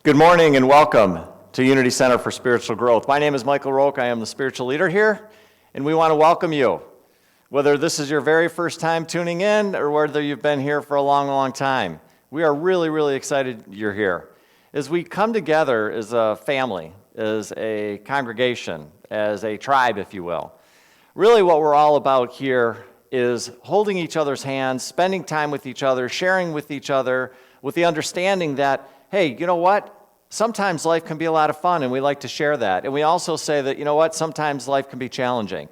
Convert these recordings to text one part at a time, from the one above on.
Good morning and welcome to Unity Center for Spiritual Growth. My name is Michael Rocque. I am the spiritual leader here, and we want to welcome you. Whether this is your very first time tuning in or whether you've been here for a long, long time, we are really excited you're here. As we come together as a family, as a congregation, as a tribe, if you will, really what we're all about here is holding each other's hands, spending time with each other, sharing with each other, with the understanding that, hey, you know what? Sometimes life can be a lot of fun, and we like to share that. And we also say that, you know what? Sometimes life can be challenging.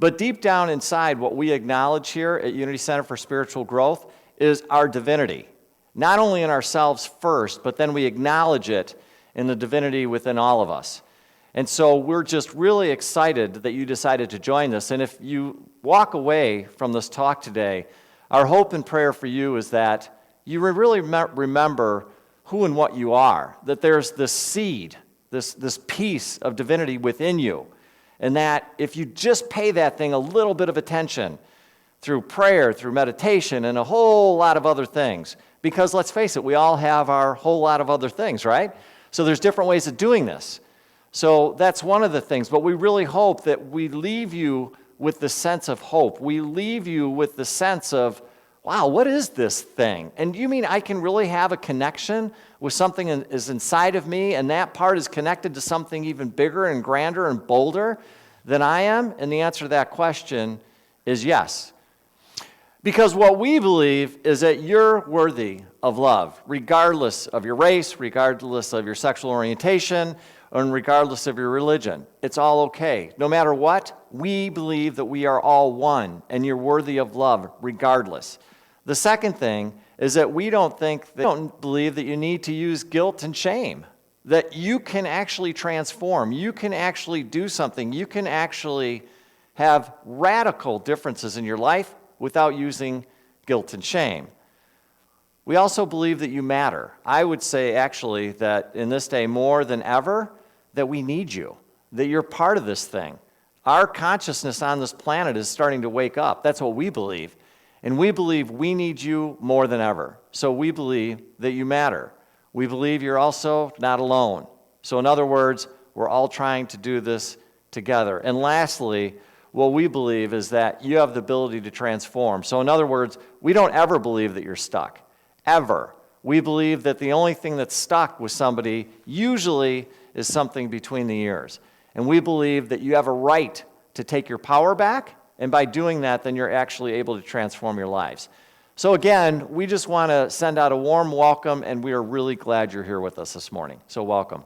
But deep down inside, what we acknowledge here at Unity Center for Spiritual Growth is our divinity. Not only in ourselves first, but then we acknowledge it in the divinity within all of us. And so we're just really excited that you decided to join us. And if you walk away from this talk today, our hope and prayer for you is that you really remember who and what you are, that there's this seed, this piece of divinity within you, and that if you just pay that thing a little bit of attention through prayer, through meditation, and a whole lot of other things, because let's face it, we all have our whole lot of other things, right? So there's different ways of doing this. So that's one of the things, but we really hope that we leave you with the sense of hope. We leave you with the sense of, wow, what is this thing? And you mean I can really have a connection with something that is inside of me, and that part is connected to something even bigger and grander and bolder than I am? And the answer to that question is yes. Because what we believe is that you're worthy of love, regardless of your race, regardless of your sexual orientation, and regardless of your religion. It's all okay. No matter what, we believe that we are all one, and you're worthy of love regardless. The second thing is that we don't believe that you need to use guilt and shame, that you can actually transform, you can actually do something, you can actually have radical differences in your life without using guilt and shame. We also believe that you matter. I would say actually that in this day more than ever, that we need you, that you're part of this thing. Our consciousness on this planet is starting to wake up. That's what we believe. And we believe we need you more than ever. So we believe that you matter. We believe you're also not alone. So in other words, we're all trying to do this together. And lastly, what we believe is that you have the ability to transform. So in other words, we don't ever believe that you're stuck, ever. We believe that the only thing that's stuck with somebody usually is something between the ears. And we believe that you have a right to take your power back, and by doing that, then you're actually able to transform your lives. So again, we just want to send out a warm welcome, and we are really glad you're here with us this morning. So welcome.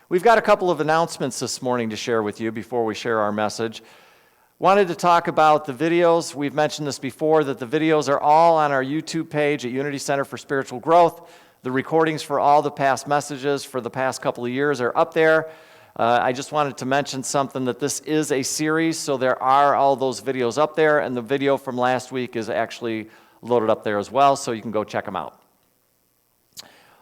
We've got a couple of announcements this morning to share with you before we share our message. Wanted to talk about the videos. We've mentioned this before, that the videos are all on our YouTube page at Unity Center for Spiritual Growth. The recordings for all the past messages for the past couple of years are up there. I just wanted to mention something, that this is a series, so there are all those videos up there, and the video from last week is actually loaded up there as well, so you can go check them out.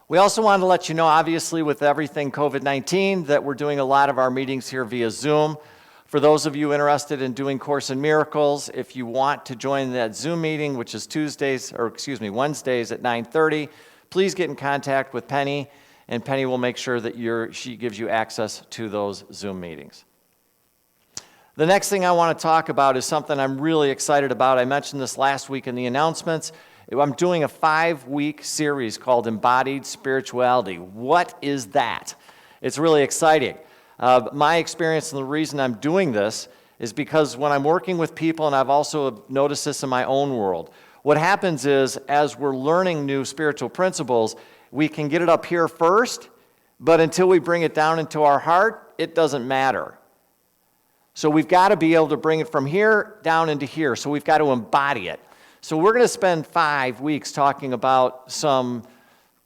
We also wanted to let you know, obviously, with everything COVID-19, that we're doing a lot of our meetings here via Zoom. For those of you interested in doing Course in Miracles, if you want to join that Zoom meeting, which is Wednesdays at 9:30, please get in contact with Penny, and Penny will make sure that she gives you access to those Zoom meetings. The next thing I want to talk about is something I'm really excited about. I mentioned this last week in the announcements. I'm doing a 5-week series called Embodied Spirituality. What is that? It's really exciting. My experience and the reason I'm doing this is because when I'm working with people, and I've also noticed this in my own world, what happens is, as we're learning new spiritual principles, we can get it up here first, but until we bring it down into our heart, it doesn't matter. So we've got to be able to bring it from here down into here. So we've got to embody it. So we're going to spend 5 weeks talking about some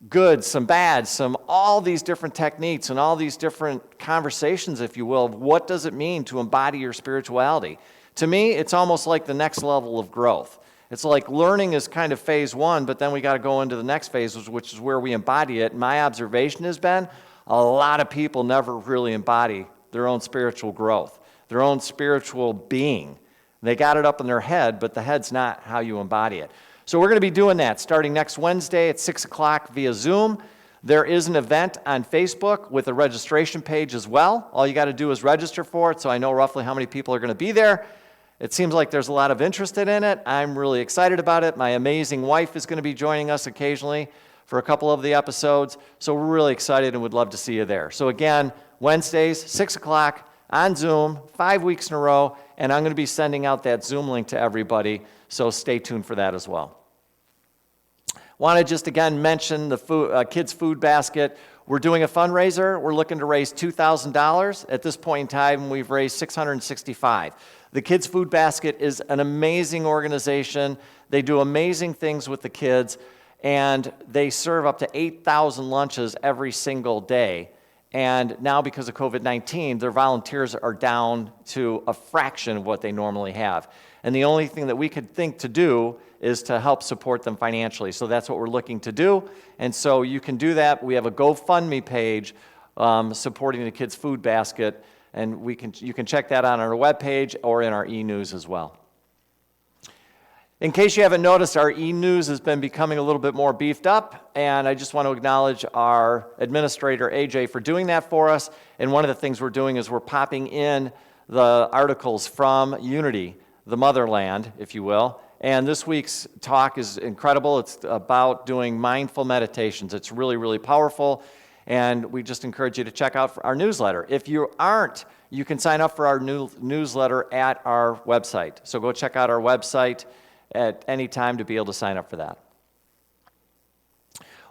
good, some bad, all these different techniques and all these different conversations, if you will, of what does it mean to embody your spirituality. To me, it's almost like the next level of growth. It's like learning is kind of phase 1, but then we got to go into the next phase, which is where we embody it. My observation has been a lot of people never really embody their own spiritual growth, their own spiritual being. They got it up in their head, but the head's not how you embody it. So we're going to be doing that starting next Wednesday at 6 o'clock via Zoom. There is an event on Facebook with a registration page as well. All you got to do is register for it, so I know roughly how many people are going to be there. It seems like there's a lot of interest in it. I'm really excited about it. My amazing wife is going to be joining us occasionally for a couple of the episodes, so we're really excited and would love to see you there. So again, Wednesdays, 6 o'clock on Zoom, 5 weeks in a row, and I'm going to be sending out that Zoom link to everybody, so stay tuned for that as well. Want to just again mention the kids' food basket. We're doing a fundraiser. We're looking to raise $2,000. At this point in time, we've raised $665. The Kids Food Basket is an amazing organization. They do amazing things with the kids, and they serve up to 8,000 lunches every single day. And now because of COVID-19, their volunteers are down to a fraction of what they normally have. And the only thing that we could think to do is to help support them financially. So that's what we're looking to do. And so you can do that. We have a GoFundMe page supporting the Kids Food Basket, and you can check that out on our webpage or in our e-news as well. In case you haven't noticed, our e-news has been becoming a little bit more beefed up, and I just want to acknowledge our administrator, AJ, for doing that for us. And one of the things we're doing is we're popping in the articles from Unity, the motherland, if you will. And this week's talk is incredible. It's about doing mindful meditations. It's really, really powerful, and we just encourage you to check out our newsletter. If you aren't, you can sign up for our new newsletter at our website. So go check out our website at any time to be able to sign up for that.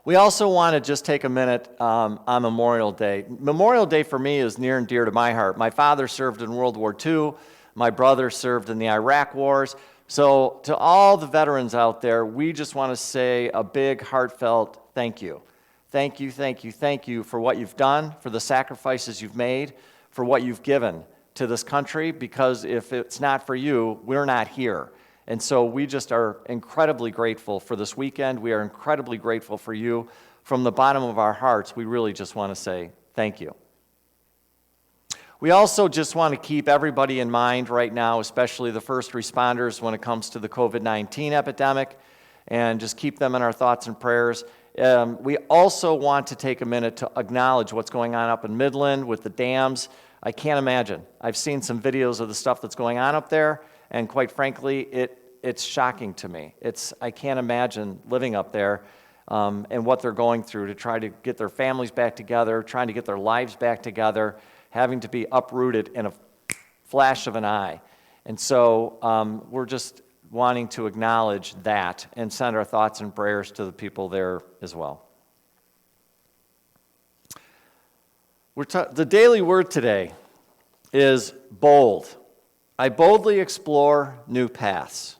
We also want to just take a minute on Memorial Day. Memorial Day for me is near and dear to my heart. My father served in World War II. My brother served in the Iraq wars. So to all the veterans out there, we just want to say a big heartfelt thank you. Thank you, thank you, thank you for what you've done, for the sacrifices you've made, for what you've given to this country, because if it's not for you, we're not here. And so we just are incredibly grateful for this weekend. We are incredibly grateful for you. From the bottom of our hearts, we really just want to say thank you. We also just want to keep everybody in mind right now, especially the first responders when it comes to the COVID-19 epidemic, and just keep them in our thoughts and prayers. We also want to take a minute to acknowledge what's going on up in Midland with the dams. I can't imagine. I've seen some videos of the stuff that's going on up there, and quite frankly, it's shocking to me. I can't imagine living up there and what they're going through to try to get their families back together, trying to get their lives back together, having to be uprooted in a flash of an eye. And so we're just wanting to acknowledge that and send our thoughts and prayers to the people there as well. The daily word today is bold. I boldly explore new paths.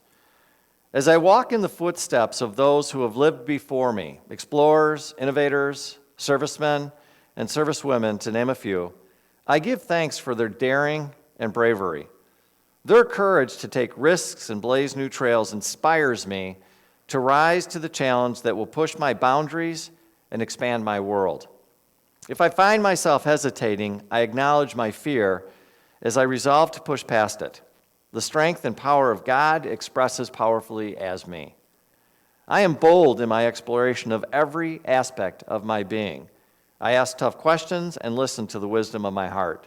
As I walk in the footsteps of those who have lived before me, explorers, innovators, servicemen, and servicewomen, to name a few, I give thanks for their daring and bravery. Their courage to take risks and blaze new trails inspires me to rise to the challenge that will push my boundaries and expand my world. If I find myself hesitating, I acknowledge my fear as I resolve to push past it. The strength and power of God expresses powerfully as me. I am bold in my exploration of every aspect of my being. I ask tough questions and listen to the wisdom of my heart.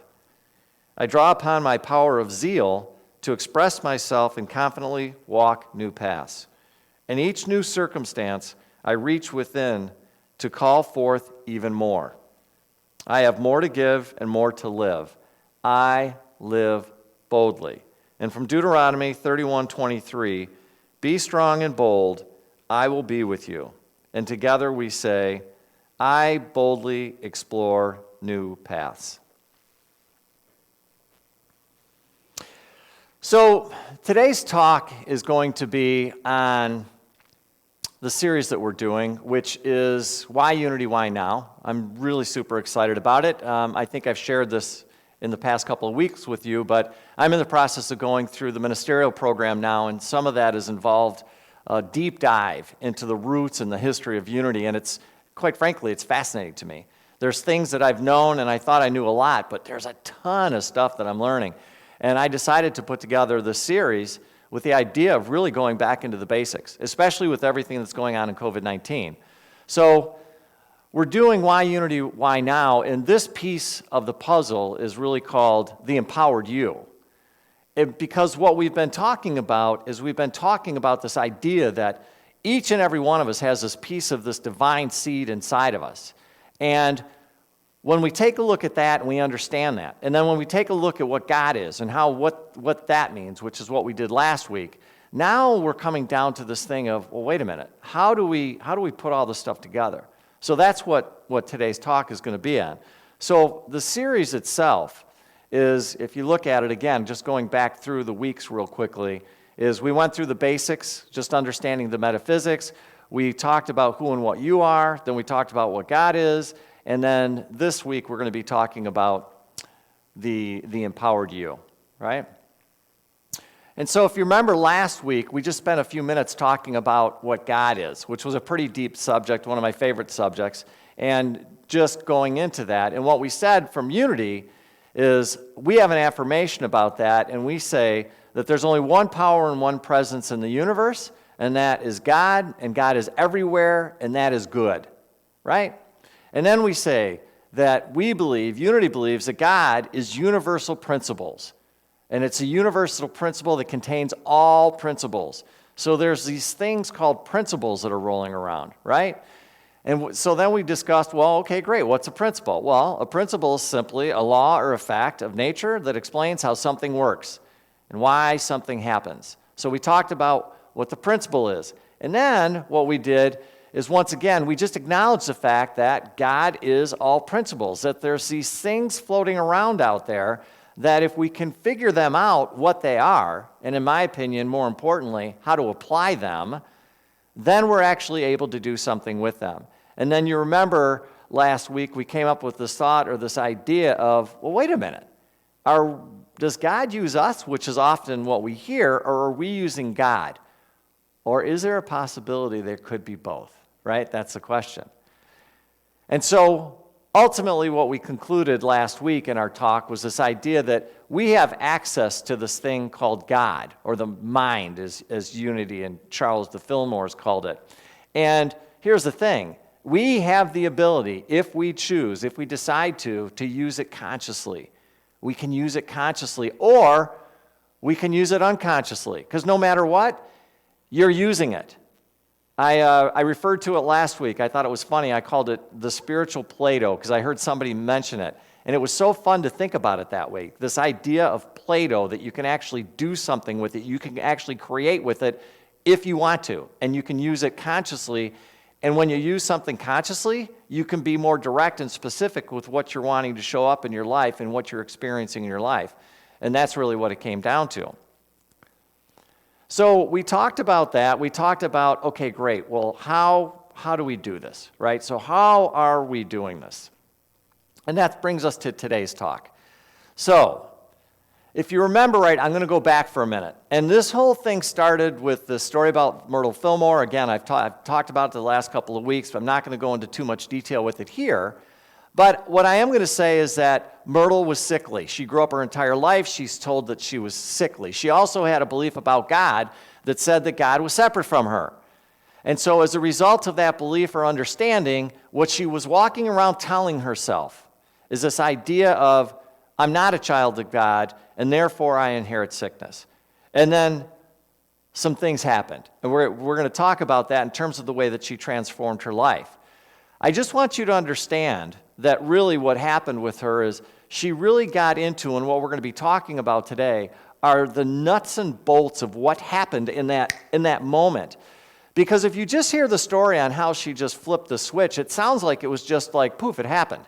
I draw upon my power of zeal to express myself and confidently walk new paths. In each new circumstance, I reach within to call forth even more. I have more to give and more to live. I live boldly. And from Deuteronomy 31:23, be strong and bold, I will be with you. And together we say, I boldly explore new paths. So today's talk is going to be on the series that we're doing, which is Why Unity, Why Now? I'm really super excited about it. I think I've shared this in the past couple of weeks with you, but I'm in the process of going through the ministerial program now, and some of that is involved a deep dive into the roots and the history of Unity, and it's, quite frankly, it's fascinating to me. There's things that I've known and I thought I knew a lot, but there's a ton of stuff that I'm learning. And I decided to put together this series with the idea of really going back into the basics, especially with everything that's going on in COVID-19. So We're doing Why Unity, Why Now, and this piece of the puzzle is really called the empowered you. Because what we've been talking about is we've been talking about this idea that each and every one of us has this piece of this divine seed inside of us. And when we take a look at that and we understand that, and then when we take a look at what God is and what that means, which is what we did last week, now we're coming down to this thing of, well, wait a minute, how do we put all this stuff together? So that's what today's talk is going to be on. So the series itself is, if you look at it again, just going back through the weeks real quickly, is we went through the basics, just understanding the metaphysics. We talked about who and what you are, then we talked about what God is, and then this week we're going to be talking about the empowered you, right? And so if you remember last week, we just spent a few minutes talking about what God is, which was a pretty deep subject, one of my favorite subjects, and just going into that. And what we said from Unity is we have an affirmation about that, and we say that there's only one power and one presence in the universe, and that is God, and God is everywhere, and that is good, right? And then we say that we believe, Unity believes, that God is universal principles. And it's a universal principle that contains all principles. So there's these things called principles that are rolling around, right? And so then we discussed, well, okay, great, what's a principle? Well, a principle is simply a law or a fact of nature that explains how something works and why something happens. So we talked about what the principle is. And then what we did is, once again, we just acknowledged the fact that God is all principles, that there's these things floating around out there that if we can figure them out, what they are, and in my opinion, more importantly, how to apply them, then we're actually able to do something with them. And then you remember last week we came up with this thought or this idea of, well, wait a minute, does God use us, which is often what we hear, or are we using God? Or is there a possibility there could be both, right? That's the question. And so ultimately, what we concluded last week in our talk was this idea that we have access to this thing called God, or the mind, as Unity and Charles de Fillmore's called it. And here's the thing. We have the ability, if we choose, if we decide to use it consciously. We can use it consciously, or we can use it unconsciously, because no matter what, you're using it. I referred to it last week. I thought it was funny. I called it the spiritual Play-Doh because I heard somebody mention it. And it was so fun to think about it that way. This idea of Play-Doh, that you can actually do something with it. You can actually create with it if you want to. And you can use it consciously. And when you use something consciously, you can be more direct and specific with what you're wanting to show up in your life and what you're experiencing in your life. And that's really what it came down to. So we talked about that. We talked about, okay, great. Well, how do we do this, right? So how are we doing this? And that brings us to today's talk. So if you remember right, I'm going to go back for a minute. And this whole thing started with the story about Myrtle Fillmore. Again, I've talked about it the last couple of weeks, but I'm not going to go into too much detail with it here. But what I am going to say is that Myrtle was sickly. She grew up her entire life. She's told that she was sickly. She also had a belief about God that said that God was separate from her. And so as a result of that belief or understanding, what she was walking around telling herself is this idea of, I'm not a child of God, and therefore I inherit sickness. And then some things happened. And we're going to talk about that in terms of the way that she transformed her life. I just want you to understand that really what happened with her is she really got into, and what we're going to be talking about today, are the nuts and bolts of what happened in that moment. Because if you just hear the story on how she just flipped the switch, it sounds like it was just like, poof, it happened.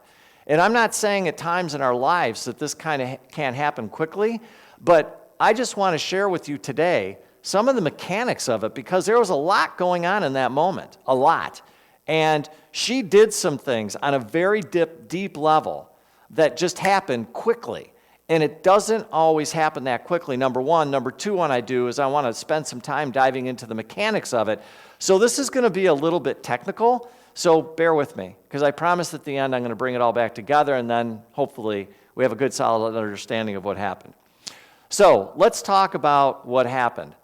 And I'm not saying at times in our lives that this kind of can't happen quickly, but I just want to share with you today some of the mechanics of it, because there was a lot going on in that moment, a lot. And she did some things on a very deep level that just happened quickly. And it doesn't always happen that quickly, number one. Number two, what I do is I want to spend some time diving into the mechanics of it. So this is going to be a little bit technical, so bear with me, because I promise at the end I'm going to bring it all back together, and then hopefully we have a good solid understanding of what happened. So let's talk about what happened.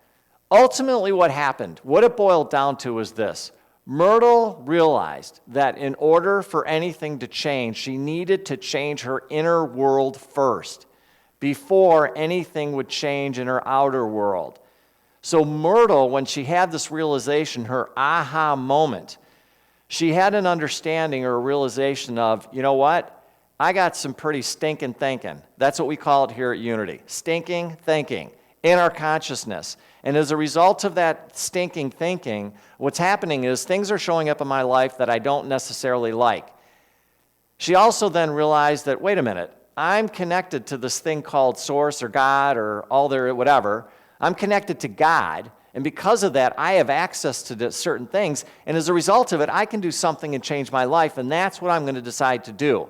Ultimately what happened, what it boiled down to is this. Myrtle realized that in order for anything to change, she needed to change her inner world first before anything would change in her outer world. So Myrtle, when she had this realization, her aha moment, she had an understanding or a realization of, you know what? I got some pretty stinking thinking. That's what we call it here at Unity. Stinking thinking in our consciousness. And as a result of that stinking thinking, what's happening is things are showing up in my life that I don't necessarily like. She also then realized that, wait a minute, I'm connected to this thing called Source or God or all there, whatever. I'm connected to God. And because of that, I have access to certain things. And as a result of it, I can do something and change my life. And that's what I'm going to decide to do.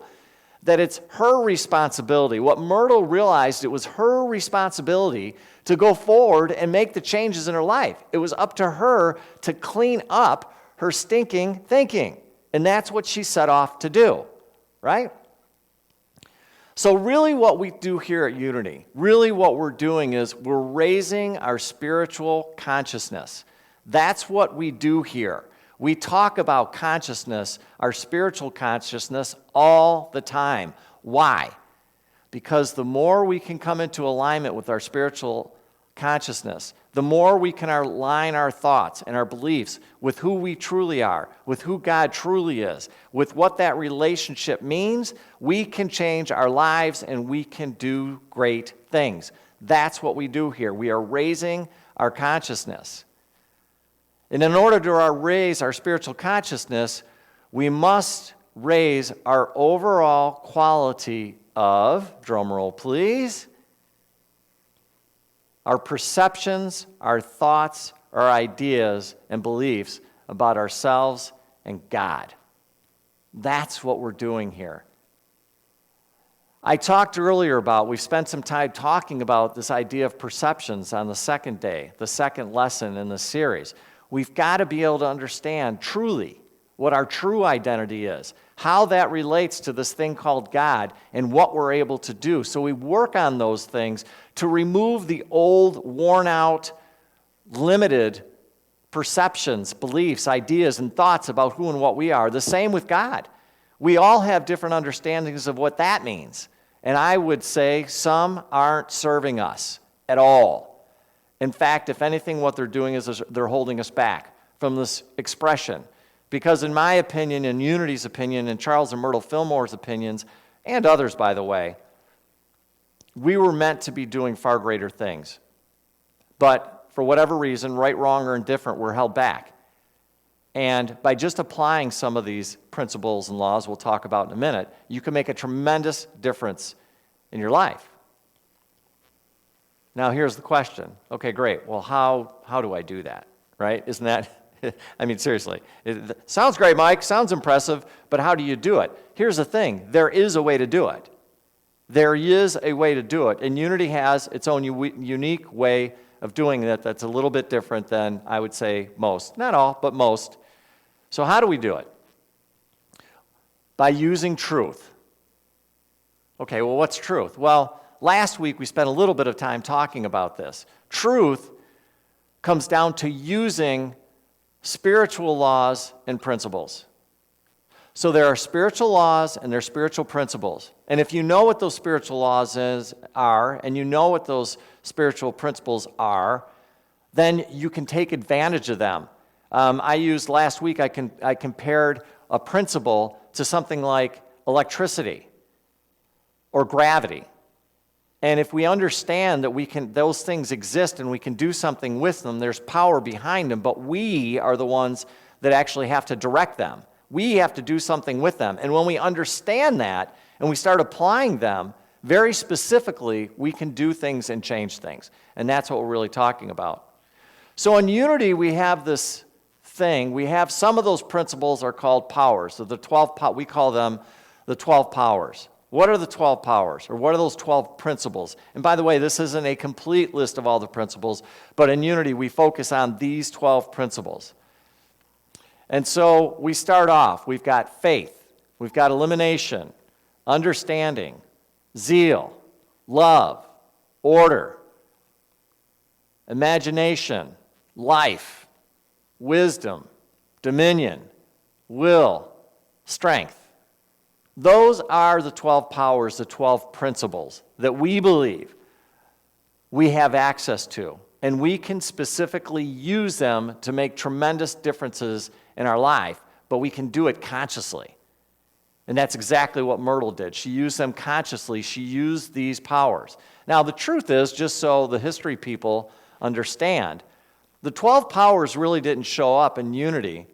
That it's her responsibility. What Myrtle realized, it was her responsibility to go forward and make the changes in her life. It was up to her to clean up her stinking thinking. And that's what she set off to do, right? So really what we do here at Unity, really what we're doing is we're raising our spiritual consciousness. That's what we do here. We talk about consciousness, our spiritual consciousness, all the time. Why? Because the more we can come into alignment with our spiritual consciousness, the more we can align our thoughts and our beliefs with who we truly are, with who God truly is, with what that relationship means, we can change our lives and we can do great things. That's what we do here. We are raising our consciousness. And in order to raise our spiritual consciousness, we must raise our overall quality of, drum roll please, our perceptions, our thoughts, our ideas, and beliefs about ourselves and God. That's what we're doing here. I talked earlier about, we spent some time talking about this idea of perceptions on the second day, the second lesson in the series. We've got to be able to understand truly what our true identity is, how that relates to this thing called God, and what we're able to do. So we work on those things to remove the old, worn-out, limited perceptions, beliefs, ideas, and thoughts about who and what we are. The same with God. We all have different understandings of what that means. And I would say some aren't serving us at all. In fact, if anything, what they're doing is they're holding us back from this expression. Because in my opinion, in Unity's opinion, and Charles and Myrtle Fillmore's opinions, and others, by the way, we were meant to be doing far greater things. But for whatever reason, right, wrong, or indifferent, we're held back. And by just applying some of these principles and laws we'll talk about in a minute, you can make a tremendous difference in your life. Now, here's the question. Okay, great. Well, how do I do that, right? Isn't that, I mean, seriously. It sounds great, Mike. Sounds impressive, but how do you do it? Here's the thing. There is a way to do it. There is a way to do it. And Unity has its own unique way of doing it that's a little bit different than, I would say, most. Not all, but most. So how do we do it? By using truth. Okay, well, what's truth? Well, last week we spent a little bit of time talking about this. Truth comes down to using spiritual laws and principles. So there are spiritual laws and there are spiritual principles. And if you know what those spiritual laws are, and you know what those spiritual principles are, then you can take advantage of them. I used last week, I compared a principle to something like electricity or gravity. And if we understand that those things exist and we can do something with them, there's power behind them, but we are the ones that actually have to direct them. We have to do something with them. And when we understand that and we start applying them, very specifically, we can do things and change things. And that's what we're really talking about. So in Unity, we have this thing. We have some of those principles are called powers. So we call them the 12 powers. What are the 12 powers? Or what are those 12 principles? And by the way, this isn't a complete list of all the principles, but in Unity, we focus on these 12 principles. And so we start off, we've got faith, we've got elimination, understanding, zeal, love, order, imagination, life, wisdom, dominion, will, strength. Those are the 12 powers, the 12 principles that we believe we have access to. And we can specifically use them to make tremendous differences in our life, but we can do it consciously. And that's exactly what Myrtle did. She used them consciously. She used these powers. Now, the truth is, just so the history people understand, the 12 powers really didn't show up in unity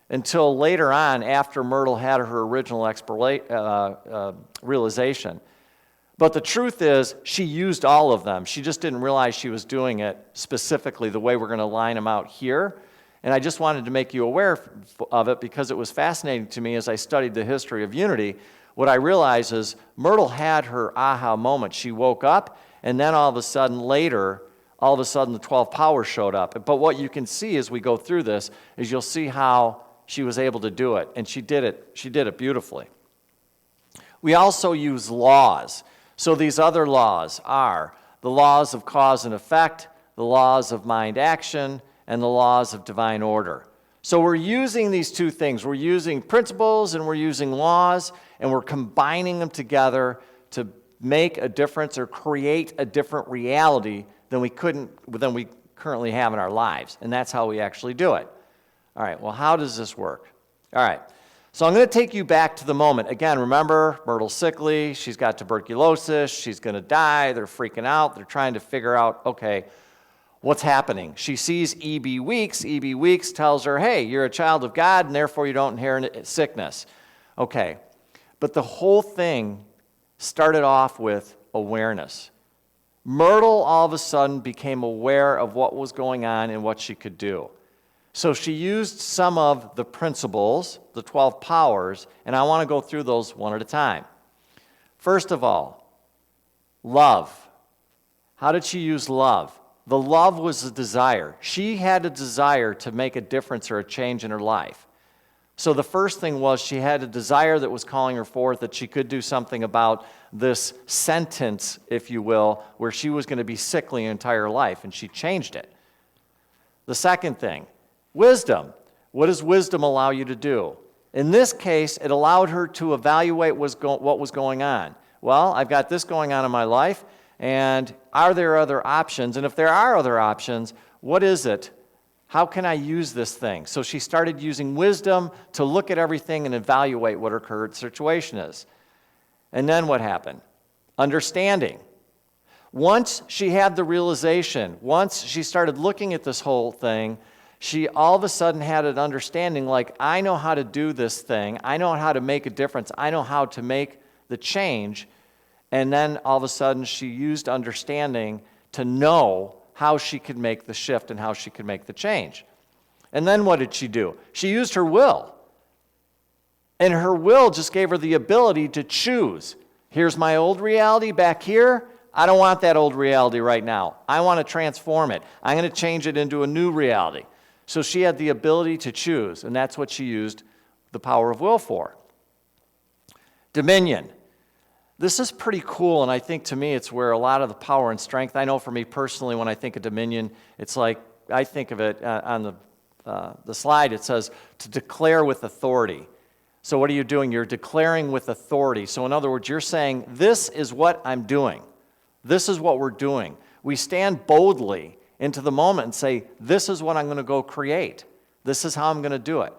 until later on after Myrtle had her original realization. But the truth is, she used all of them. She just didn't realize she was doing it specifically the way we're going to line them out here. And I just wanted to make you aware of it because it was fascinating to me as I studied the history of unity. What I realized is Myrtle had her aha moment. She woke up, and then all of a sudden the 12 powers showed up. But what you can see as we go through this is you'll see how she was able to do it, and she did it beautifully. We also use laws. So these other laws are the laws of cause and effect, the laws of mind action, and the laws of divine order. So we're using these two things. We're using principles and we're using laws, and we're combining them together to make a difference or create a different reality than we currently have in our lives. And that's how we actually do it. All right, well, how does this work? All right, so I'm going to take you back to the moment. Again, remember, Myrtle's sickly, she's got tuberculosis, she's going to die, they're freaking out, they're trying to figure out, okay, what's happening? She sees E.B. Weeks. E.B. Weeks tells her, hey, you're a child of God, and therefore you don't inherit sickness. Okay, but the whole thing started off with awareness. Myrtle all of a sudden became aware of what was going on and what she could do. So she used some of the principles, the 12 powers, and I want to go through those one at a time. First of all, love. How did she use love? The love was a desire. She had a desire to make a difference or a change in her life. So the first thing was she had a desire that was calling her forth that she could do something about this sentence, if you will, where she was going to be sickly her entire life, and she changed it. The second thing, wisdom. What does wisdom allow you to do? In this case, it allowed her to evaluate what was going on. Well, I've got this going on in my life, and are there other options? And if there are other options, what is it? How can I use this thing? So she started using wisdom to look at everything and evaluate what her current situation is. And then what happened? Understanding. Once she had the realization, once she started looking at this whole thing, she all of a sudden had an understanding like, I know how to do this thing. I know how to make a difference. I know how to make the change. And then all of a sudden she used understanding to know how she could make the shift and how she could make the change. And then what did she do? She used her will. And her will just gave her the ability to choose. Here's my old reality back here. I don't want that old reality right now. I want to transform it. I'm going to change it into a new reality. So she had the ability to choose, and that's what she used the power of will for. Dominion. This is pretty cool, and I think to me it's where a lot of the power and strength, I know for me personally when I think of dominion, it's like, I think of it on the slide, it says to declare with authority. So what are you doing? You're declaring with authority. So in other words, you're saying, this is what I'm doing. This is what we're doing. We stand boldly into the moment and say, this is what I'm going to go create. This is how I'm going to do it.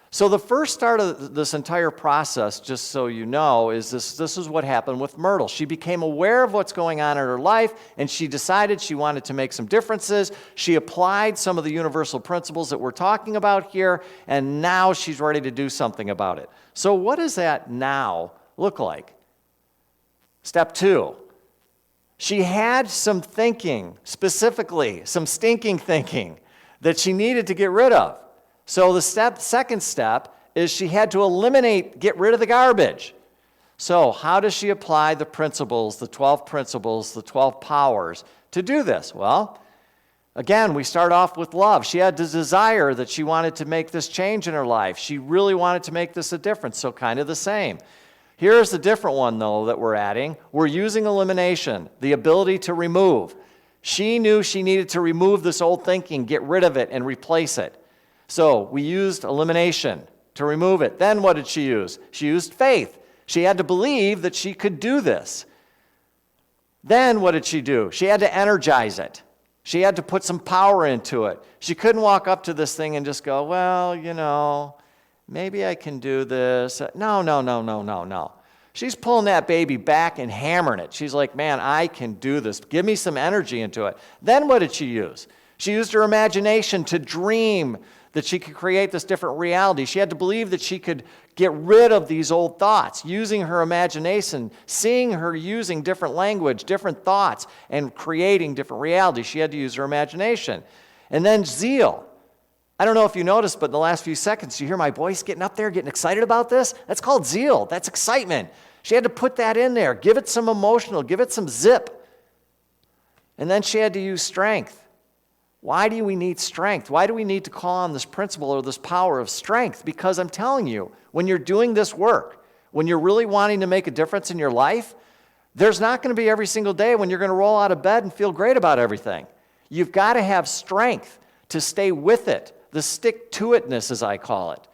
So the first start of this entire process, just so you know, is this is what happened with Myrtle. She became aware of what's going on in her life, and she decided she wanted to make some differences. She applied some of the universal principles that we're talking about here, and now she's ready to do something about it. So what does that now look like? Step 2. She had some thinking, specifically some stinking thinking, that she needed to get rid of. So the second step is she had to get rid of the garbage. So how does she apply the principles, the 12 principles, the 12 powers to do this? Well, again, we start off with love. She had the desire that she wanted to make this change in her life. She really wanted to make this a difference, so kind of the same. Here's the different one, though, that we're adding. We're using elimination, the ability to remove. She knew she needed to remove this old thinking, get rid of it, and replace it. So we used elimination to remove it. Then what did she use? She used faith. She had to believe that she could do this. Then what did she do? She had to energize it. She had to put some power into it. She couldn't walk up to this thing and just go, well, maybe I can do this. No. She's pulling that baby back and hammering it. She's like, man, I can do this. Give me some energy into it. Then what did she use? She used her imagination to dream that she could create this different reality. She had to believe that she could get rid of these old thoughts, using her imagination, seeing her using different language, different thoughts, and creating different realities. She had to use her imagination. And then zeal. I don't know if you noticed, but in the last few seconds, you hear my voice getting up there, getting excited about this? That's called zeal. That's excitement. She had to put that in there, give it some emotional, give it some zip. And then she had to use strength. Why do we need strength? Why do we need to call on this principle or this power of strength? Because I'm telling you, when you're doing this work, when you're really wanting to make a difference in your life, there's not going to be every single day when you're going to roll out of bed and feel great about everything. You've got to have strength to stay with it, the stick-to-itness, as I call it.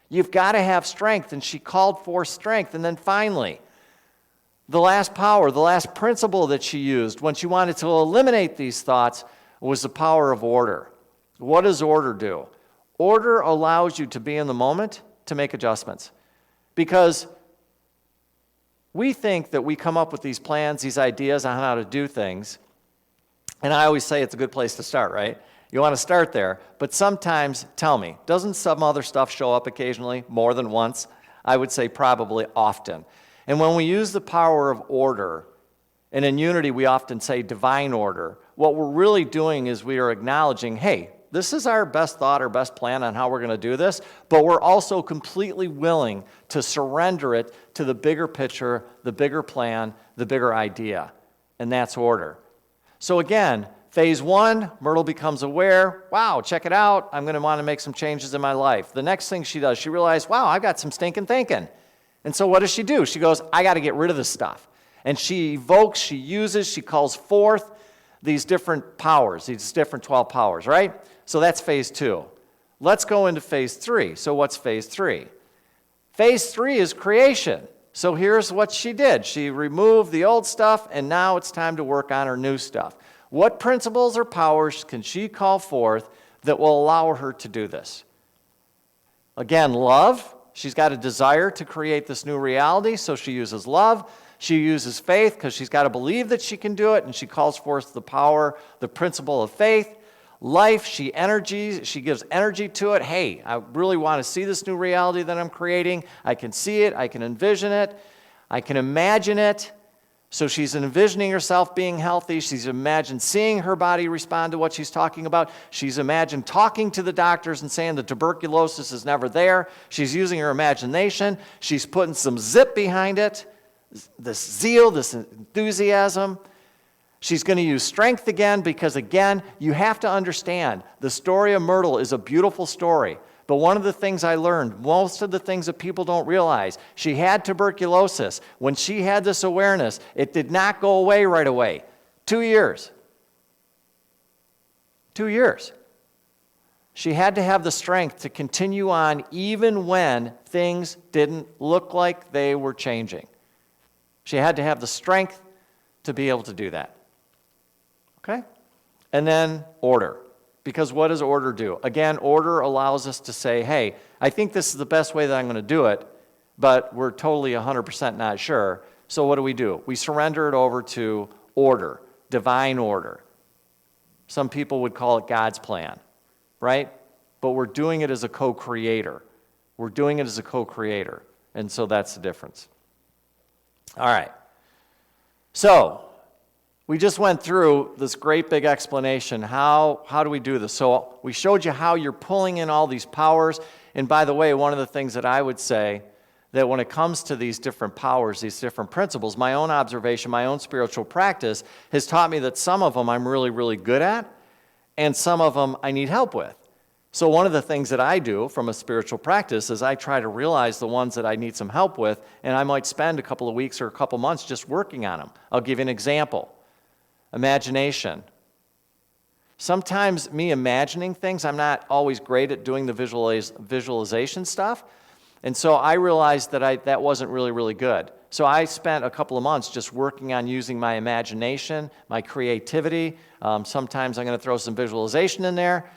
You've got to have strength, and she called for strength. And then finally, the last power, the last principle that she used when she wanted to eliminate these thoughts was the power of order. What does order do? Order allows you to be in the moment to make adjustments. Because we think that we come up with these plans, these ideas on how to do things, and I always say it's a good place to start, right? You want to start there, but sometimes, tell me, doesn't some other stuff show up occasionally, more than once? I would say probably often. And when we use the power of order, and in unity we often say divine order, what we're really doing is we are acknowledging, hey, this is our best thought, our best plan on how we're going to do this, but we're also completely willing to surrender it to the bigger picture, the bigger plan, the bigger idea, and that's order. So again, phase one, Myrtle becomes aware, wow, check it out, I'm going to want to make some changes in my life. The next thing she does, she realizes, wow, I've got some stinking thinking. And so what does she do? She goes, I got to get rid of this stuff. And she evokes, she uses, she calls forth these different powers, these different 12 powers, right? So that's phase two. Let's go into phase three. So what's phase three? Phase three is creation. So here's what she did. She removed the old stuff, and now it's time to work on her new stuff. What principles or powers can she call forth that will allow her to do this? Again, love. She's got a desire to create this new reality, so she uses love. She uses faith because she's got to believe that she can do it, and she calls forth the power, the principle of faith. Life, she gives energy to it. Hey, I really want to see this new reality that I'm creating. I can see it. I can envision it. I can imagine it. So she's envisioning herself being healthy. She's imagined seeing her body respond to what she's talking about. She's imagined talking to the doctors and saying the tuberculosis is never there. She's using her imagination. She's putting some zip behind it, this zeal, this enthusiasm. She's going to use strength again because, again, you have to understand the story of Myrtle is a beautiful story. But one of the things I learned, most of the things that people don't realize, she had tuberculosis. When she had this awareness, it did not go away right away. 2 years. 2 years. She had to have the strength to continue on even when things didn't look like they were changing. She had to have the strength to be able to do that. Okay? And then order. Because what does order do? Again, order allows us to say, hey, I think this is the best way that I'm going to do it, but we're totally 100% not sure. So what do? We surrender it over to order, divine order. Some people would call it God's plan, right? But we're doing it as a co-creator. We're doing it as a co-creator. And so that's the difference. All right. So we just went through this great big explanation. How do we do this? So we showed you how you're pulling in all these powers. And by the way, one of the things that I would say that when it comes to these different powers, these different principles, my own observation, my own spiritual practice has taught me that some of them I'm really, really good at, and some of them I need help with. So one of the things that I do from a spiritual practice is I try to realize the ones that I need some help with, and I might spend a couple of weeks or a couple months just working on them. I'll give you an example. Imagination. Sometimes me imagining things, I'm not always great at doing the visualization stuff. And so I realized that that wasn't really, really good. So I spent a couple of months just working on using my imagination, my creativity. Sometimes I'm going to throw some visualization in there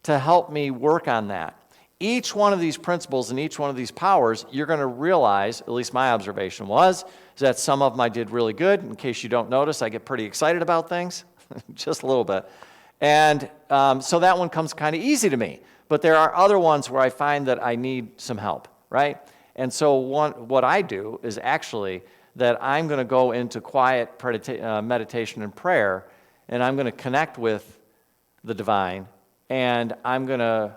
to help me work on that. Each one of these principles and each one of these powers, you're going to realize, at least my observation was, is that some of them I did really good. In case you don't notice, I get pretty excited about things, just a little bit. And so that one comes kind of easy to me. But there are other ones where I find that I need some help, right? And so what I do is actually that I'm going to go into quiet meditation and prayer, and I'm going to connect with the divine, and I'm going to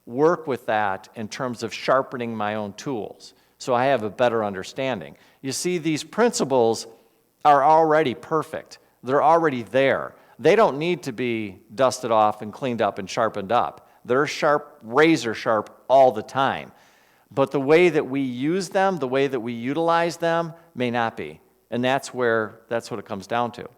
work with that in terms of sharpening my own tools so I have a better understanding. You see, these principles are already perfect. They're already there. They don't need to be dusted off and cleaned up and sharpened up. They're sharp, razor sharp all the time. But the way that we use them, the way that we utilize them, may not be. And that's what it comes down to.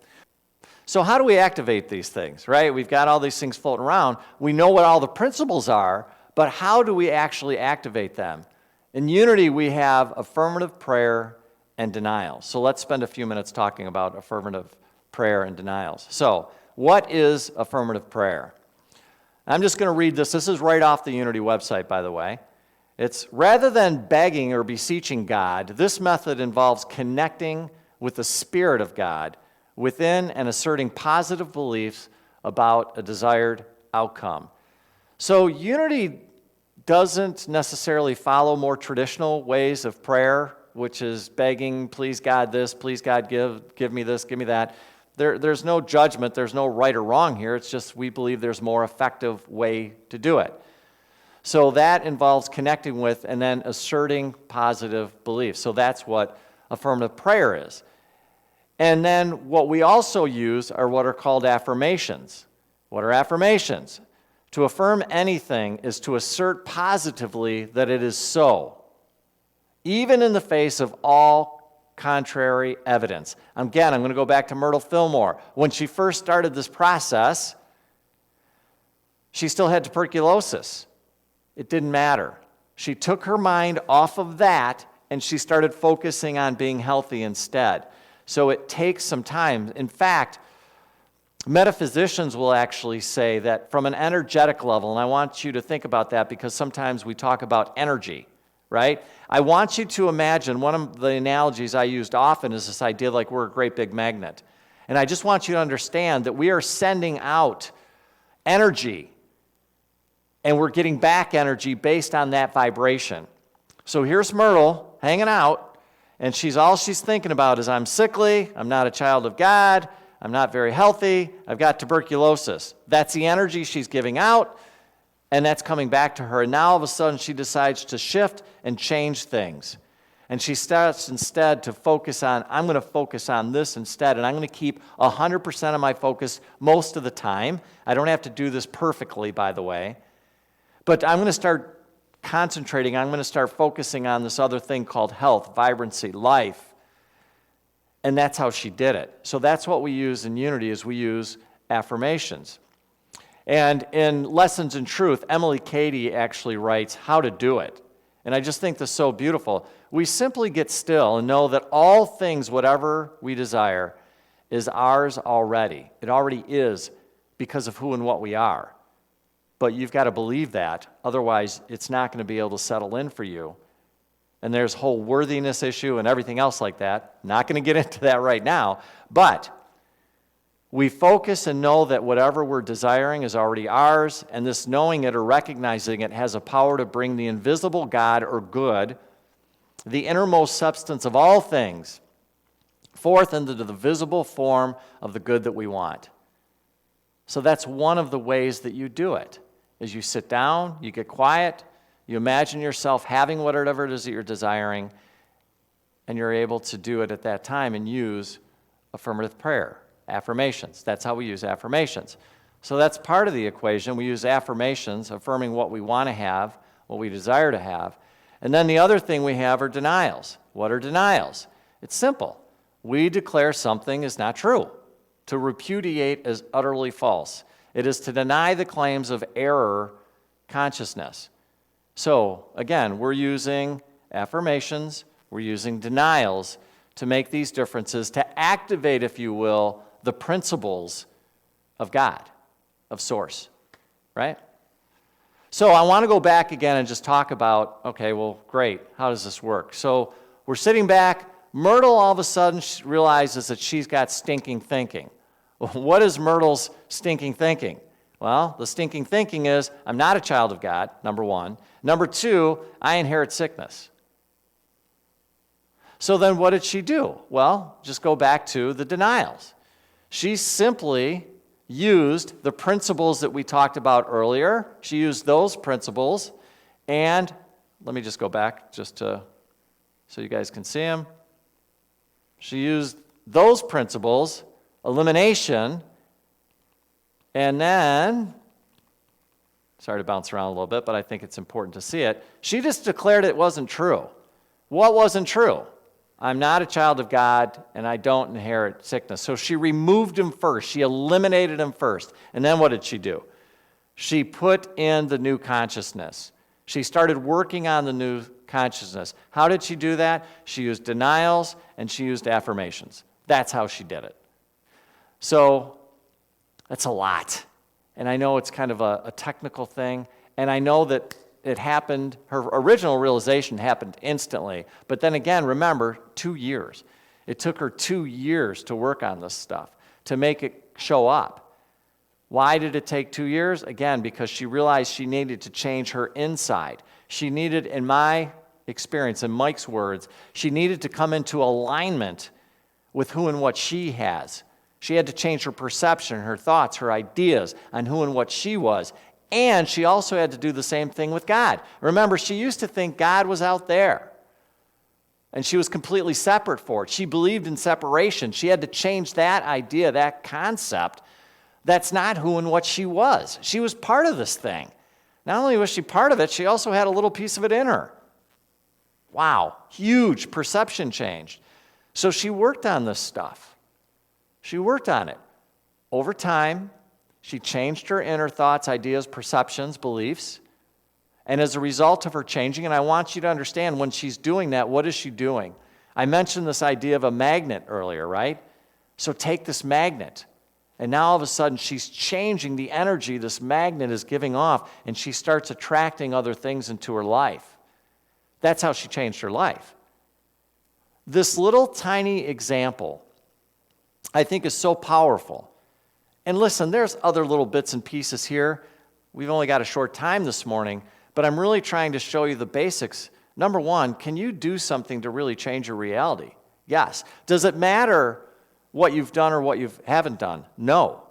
So how do we activate these things, right? We've got all these things floating around. We know what all the principles are, but how do we actually activate them? In Unity, we have affirmative prayer and denials. So let's spend a few minutes talking about affirmative prayer and denials. So what is affirmative prayer? I'm just going to read this. This is right off the Unity website, by the way. It's rather than begging or beseeching God, this method involves connecting with the Spirit of God within and asserting positive beliefs about a desired outcome. So Unity doesn't necessarily follow more traditional ways of prayer, which is begging, please God this, please God give me this, give me that. There's no judgment, there's no right or wrong here. It's just we believe there's a more effective way to do it. So that involves connecting with and then asserting positive beliefs. So that's what affirmative prayer is. And then what we also use are what are called affirmations. What are affirmations? To affirm anything is to assert positively that it is so, even in the face of all contrary evidence. Again, I'm going to go back to Myrtle Fillmore. When she first started this process, she still had tuberculosis. It didn't matter. She took her mind off of that and she started focusing on being healthy instead. So it takes some time. In fact, metaphysicians will actually say that from an energetic level, and I want you to think about that because sometimes we talk about energy, right? I want you to imagine, one of the analogies I used often is this idea like we're a great big magnet. And I just want you to understand that we are sending out energy and we're getting back energy based on that vibration. So here's Myrtle hanging out, and all she's thinking about is I'm sickly, I'm not a child of God, I'm not very healthy, I've got tuberculosis. That's the energy she's giving out, and that's coming back to her. And now all of a sudden she decides to shift and change things. And she starts instead to focus on, I'm going to focus on this instead, and I'm going to keep 100% of my focus most of the time. I don't have to do this perfectly, by the way. But I'm going to start concentrating, I'm going to start focusing on this other thing called health, vibrancy, life. And that's how she did it. So that's what we use in Unity, is we use affirmations. And in Lessons in Truth, Emily Cady actually writes how to do it. And I just think this is so beautiful. We simply get still and know that all things, whatever we desire, is ours already. It already is because of who and what we are. But you've got to believe that. Otherwise, it's not going to be able to settle in for you. And there's a whole worthiness issue and everything else like that. Not going to get into that right now. But we focus and know that whatever we're desiring is already ours. And this knowing it or recognizing it has a power to bring the invisible God or good, the innermost substance of all things, forth into the visible form of the good that we want. So that's one of the ways that you do it. Is you sit down, you get quiet, you imagine yourself having whatever it is that you're desiring, and you're able to do it at that time and use affirmative prayer, affirmations. That's how we use affirmations. So that's part of the equation. We use affirmations, affirming what we want to have, what we desire to have. And then the other thing we have are denials. What are denials? It's simple. We declare something is not true, to repudiate as utterly false. It is to deny the claims of error consciousness. So, again, we're using affirmations, we're using denials to make these differences, to activate, if you will, the principles of God, of Source, right? So I want to go back again and just talk about, okay, well, great, how does this work? So we're sitting back. Myrtle all of a sudden realizes that she's got stinking thinking. What is Myrtle's stinking thinking? Well, the stinking thinking is, I'm not a child of God, number one. Number two, I inherit sickness. So then what did she do? Well, just go back to the denials. She simply used the principles that we talked about earlier. She used those principles, and let me just go back just to, so you guys can see them. She used those principles, elimination, and then, sorry to bounce around a little bit, but I think it's important to see it. She just declared it wasn't true. What wasn't true? I'm not a child of God, and I don't inherit sickness. So she removed him first. She eliminated him first. And then what did she do? She put in the new consciousness. She started working on the new consciousness. How did she do that? She used denials, and she used affirmations. That's how she did it. So that's a lot. And I know it's kind of a technical thing, and I know that it happened, her original realization happened instantly. But then again, remember, 2 years. It took her 2 years to work on this stuff, to make it show up. Why did it take 2 years? Again, because she realized she needed to change her inside. She needed, in my experience, in Mike's words, she needed to come into alignment with who and what she has. She had to change her perception, her thoughts, her ideas on who and what she was. And she also had to do the same thing with God. Remember, she used to think God was out there, and she was completely separate for it. She believed in separation. She had to change that idea, that concept. That's not who and what she was. She was part of this thing. Not only was she part of it, she also had a little piece of it in her. Wow, huge perception change. So she worked on this stuff. She worked on it. Over time, she changed her inner thoughts, ideas, perceptions, beliefs. And as a result of her changing, and I want you to understand when she's doing that, what is she doing? I mentioned this idea of a magnet earlier, right? So take this magnet, and now all of a sudden she's changing the energy this magnet is giving off, and she starts attracting other things into her life. That's how she changed her life. This little tiny example, I think, is so powerful. And listen, there's other little bits and pieces here. We've only got a short time this morning, but I'm really trying to show you the basics. Number one, can you do something to really change your reality? Yes. Does it matter what you've done or what you haven't done? No.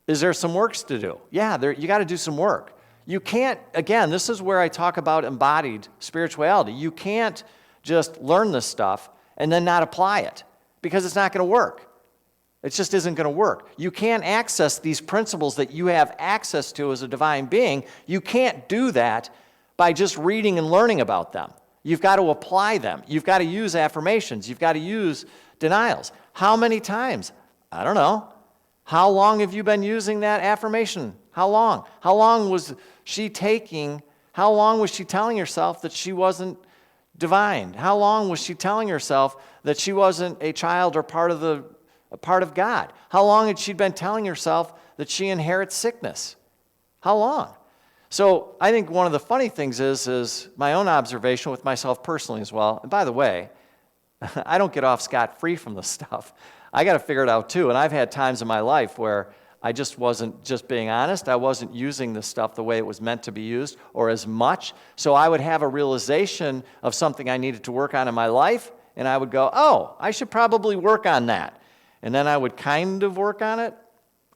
Is there some works to do? Yeah, you got to do some work. You can't, again, this is where I talk about embodied spirituality. You can't just learn this stuff and then not apply it, because it's not going to work. It just isn't going to work. You can't access these principles that you have access to as a divine being. You can't do that by just reading and learning about them. You've got to apply them. You've got to use affirmations. You've got to use denials. How many times? I don't know. How long have you been using that affirmation? How long? How long was she telling herself that she wasn't divine? How long was she telling herself that she wasn't a child or a part of God? How long had she been telling herself that she inherits sickness? How long? So I think one of the funny things is my own observation with myself personally as well. And by the way, I don't get off scot-free from this stuff. I got to figure it out too. And I've had times in my life where I just wasn't, just being honest, I wasn't using this stuff the way it was meant to be used or as much. So I would have a realization of something I needed to work on in my life, and I would go, oh, I should probably work on that. And then I would kind of work on it.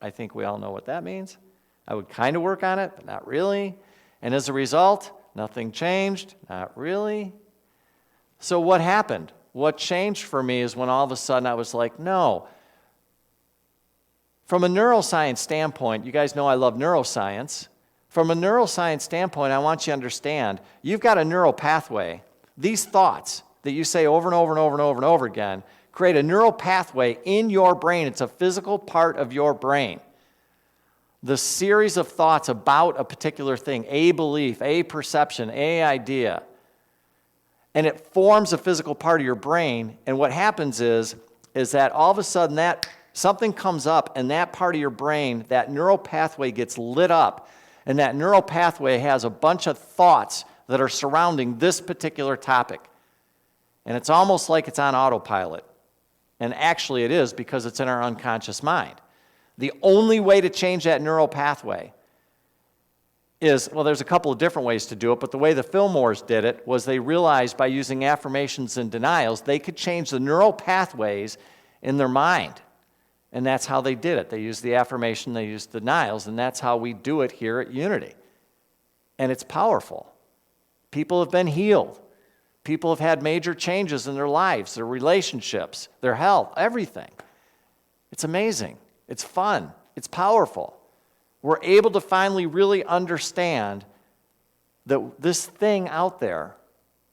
I think we all know what that means. I would kind of work on it, but not really. And as a result, nothing changed, not really. So what happened? What changed for me is when all of a sudden I was like, no. From a neuroscience standpoint, you guys know I love neuroscience. From a neuroscience standpoint, I want you to understand, you've got a neural pathway. These thoughts that you say over and over and over and over and over again create a neural pathway in your brain. It's a physical part of your brain. The series of thoughts about a particular thing, a belief, a perception, a idea, and it forms a physical part of your brain, and what happens is that all of a sudden that something comes up and that part of your brain, that neural pathway gets lit up, and that neural pathway has a bunch of thoughts that are surrounding this particular topic. And it's almost like it's on autopilot. And actually it is, because it's in our unconscious mind. The only way to change that neural pathway is, well, there's a couple of different ways to do it, but the way the Fillmores did it was they realized by using affirmations and denials, they could change the neural pathways in their mind. And that's how they did it. They used the affirmation, they used denials, and that's how we do it here at Unity. And it's powerful. People have been healed. People have had major changes in their lives, their relationships, their health, everything. It's amazing. It's fun. It's powerful. We're able to finally really understand that this thing out there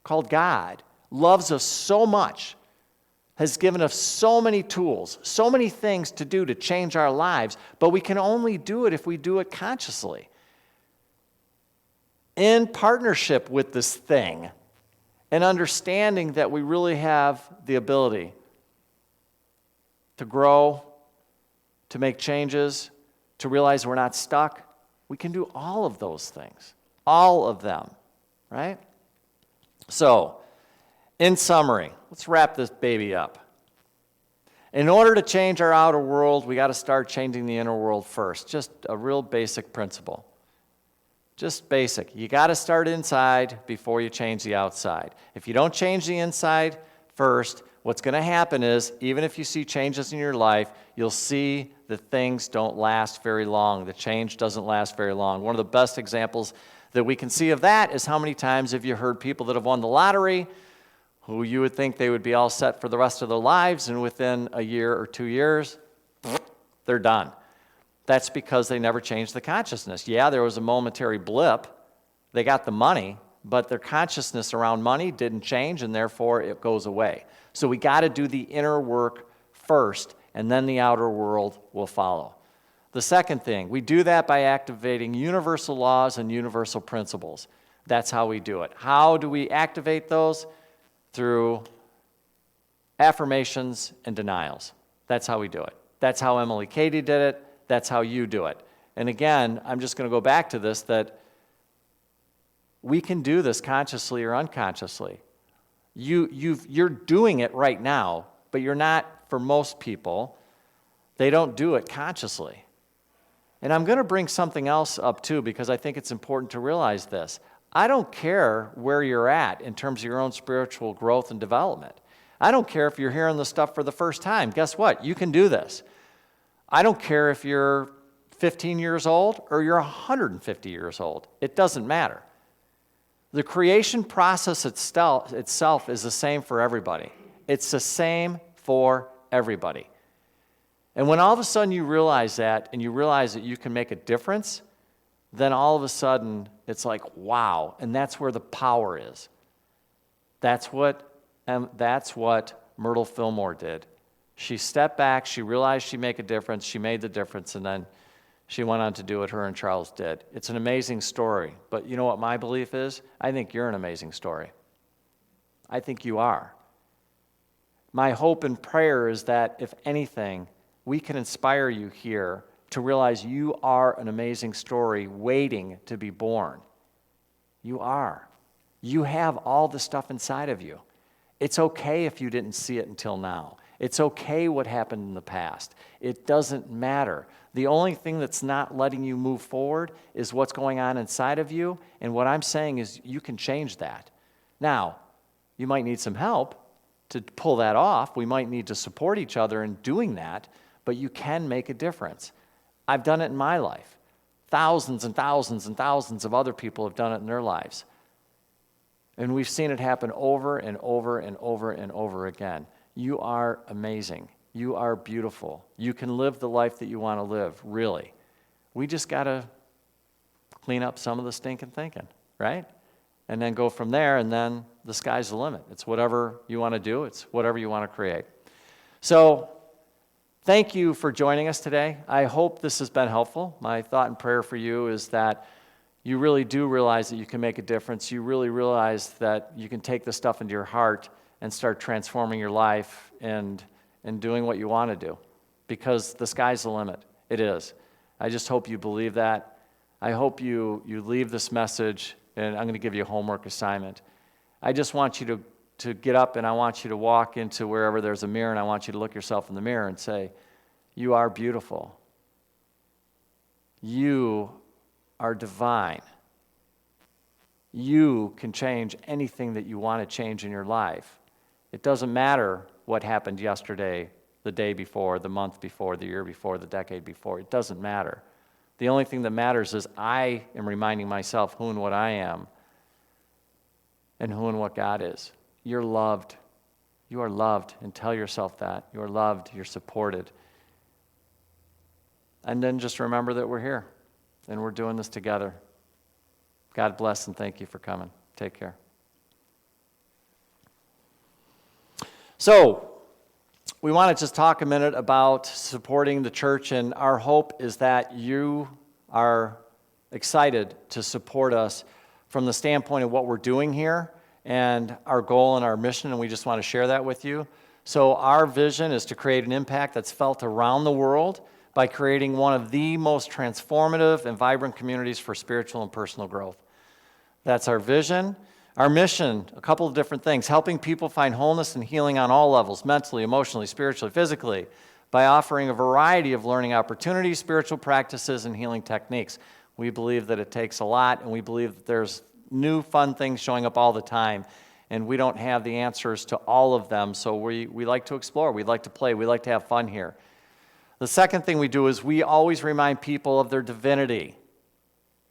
called God loves us so much, has given us so many tools, so many things to do to change our lives, but we can only do it if we do it consciously. In partnership with this thing, and understanding that we really have the ability to grow, to make changes, to realize we're not stuck. We can do all of those things, all of them, right? So, in summary, let's wrap this baby up. In order to change our outer world, we got to start changing the inner world first. Just a real basic principle. Just basic. You got to start inside before you change the outside. If you don't change the inside first, what's going to happen is, even if you see changes in your life, you'll see that things don't last very long. The change doesn't last very long. One of the best examples that we can see of that is how many times have you heard people that have won the lottery, who you would think they would be all set for the rest of their lives, and within a year or 2 years, they're done. That's because they never changed the consciousness. Yeah, there was a momentary blip. They got the money, but their consciousness around money didn't change, and therefore it goes away. So we got to do the inner work first, and then the outer world will follow. The second thing, we do that by activating universal laws and universal principles. That's how we do it. How do we activate those? Through affirmations and denials. That's how we do it. That's how Emily Cady did it. That's how you do it. And again, I'm just going to go back to this, that we can do this consciously or unconsciously. You're doing it right now, but you're not, for most people, they don't do it consciously. And I'm going to bring something else up too, because I think it's important to realize this. I don't care where you're at in terms of your own spiritual growth and development. I don't care if you're hearing this stuff for the first time. Guess what? You can do this. I don't care if you're 15 years old or you're 150 years old. It doesn't matter. The creation process itself is the same for everybody. It's the same for everybody. And when all of a sudden you realize that, and you realize that you can make a difference, then all of a sudden it's like, wow, and that's where the power is. That's what Myrtle Fillmore did. She stepped back, she realized she'd make a difference, she made the difference, and then she went on to do what her and Charles did. It's an amazing story, but you know what my belief is? I think you're an amazing story. I think you are. My hope and prayer is that, if anything, we can inspire you here to realize you are an amazing story waiting to be born. You are. You have all the stuff inside of you. It's okay if you didn't see it until now. It's okay what happened in the past. It doesn't matter. The only thing that's not letting you move forward is what's going on inside of you, and what I'm saying is you can change that. Now, you might need some help to pull that off. We might need to support each other in doing that, but you can make a difference. I've done it in my life. Thousands and thousands and thousands of other people have done it in their lives. And we've seen it happen over and over and over and over again. You are amazing. You are beautiful. You can live the life that you want to live, really. We just got to clean up some of the stinking thinking, right? And then go from there, and then the sky's the limit. It's whatever you want to do. It's whatever you want to create. So Thank you for joining us today. I hope this has been helpful. My thought and prayer for you is that you really do realize that you can make a difference. You really realize that you can take this stuff into your heart and start transforming your life and doing what you want to do, because the sky's the limit. It is. I just hope you believe that. I hope you leave this message, and I'm going to give you a homework assignment. I just want you to get up, and I want you to walk into wherever there's a mirror, and I want you to look yourself in the mirror and say, you are beautiful. You are divine. You can change anything that you want to change in your life. It doesn't matter what happened yesterday, the day before, the month before, the year before, the decade before. It doesn't matter. The only thing that matters is I am reminding myself who and what I am and who and what God is. You're loved. You are loved, and tell yourself that. You are loved. You're supported. And then just remember that we're here, and we're doing this together. God bless, and thank you for coming. Take care. So, we want to just talk a minute about supporting the church, and our hope is that you are excited to support us from the standpoint of what we're doing here and our goal and our mission, and we just want to share that with you. So our vision is to create an impact that's felt around the world by creating one of the most transformative and vibrant communities for spiritual and personal growth. That's our vision. Our mission, a couple of different things: helping people find wholeness and healing on all levels, mentally, emotionally, spiritually, physically, by offering a variety of learning opportunities, spiritual practices, and healing techniques. We believe that it takes a lot, and we believe that there's new fun things showing up all the time, and we don't have the answers to all of them, so we like to explore, we like to play, we like to have fun here. The second thing we do is we always remind people of their divinity,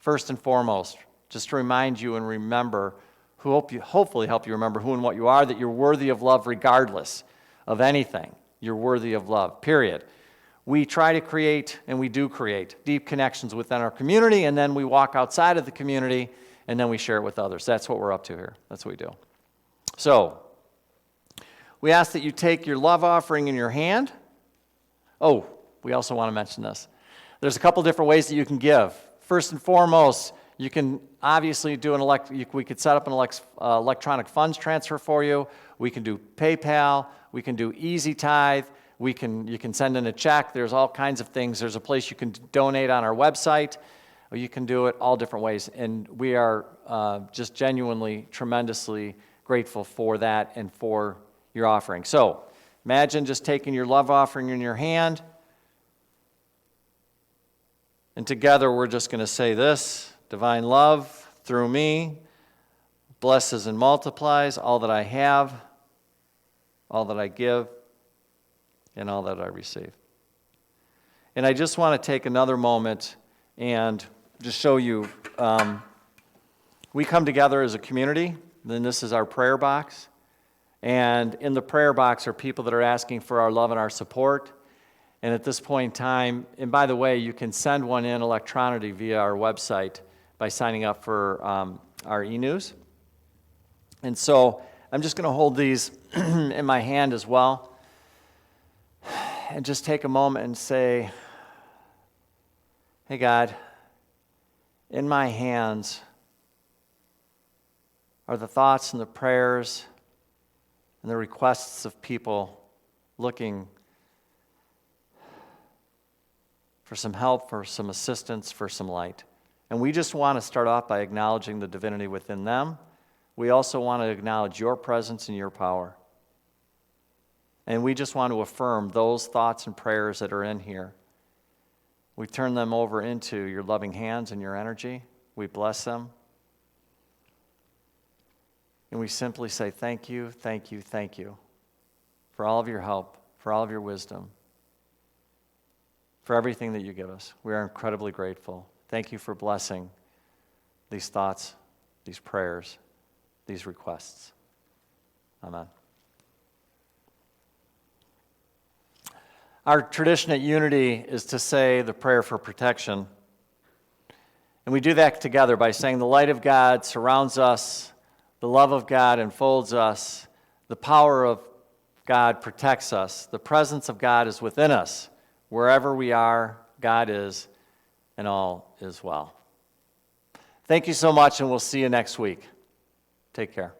first and foremost, just to remind you and remember, hopefully help you remember who and what you are, that you're worthy of love regardless of anything. You're worthy of love, period. We try to create, and we do create, deep connections within our community, and then we walk outside of the community, and then we share it with others. That's what we're up to here. That's what we do. So, we ask that you take your love offering in your hand. Oh, we also want to mention this. There's a couple different ways that you can give. First and foremost, you can obviously do we could set up an electronic funds transfer for you. We can do PayPal. We can do Easy Tithe. You can send in a check. There's all kinds of things. There's a place you can donate on our website. Or you can do it all different ways. And we are just genuinely, tremendously grateful for that and for your offering. So imagine just taking your love offering in your hand. And together we're just going to say this: divine love through me blesses and multiplies all that I have, all that I give, and all that I receive. And I just want to take another moment and just show you, we come together as a community. Then this is our prayer box. And in the prayer box are people that are asking for our love and our support. And at this point in time, and by the way, you can send one in electronically via our website by signing up for our e-news. And so I'm just going to hold these in my hand as well and just take a moment and say, hey God, in my hands are the thoughts and the prayers and the requests of people looking for some help, for some assistance, for some light. And we just want to start off by acknowledging the divinity within them. We also want to acknowledge your presence and your power. And we just want to affirm those thoughts and prayers that are in here. We turn them over into your loving hands and your energy. We bless them. And we simply say thank you, thank you, thank you for all of your help, for all of your wisdom, for everything that you give us. We are incredibly grateful. Thank you for blessing these thoughts, these prayers, these requests. Amen. Our tradition at Unity is to say the prayer for protection. And we do that together by saying the light of God surrounds us, the love of God enfolds us, the power of God protects us. The presence of God is within us. Wherever we are, God is, and all is well. Thank you so much, and we'll see you next week. Take care.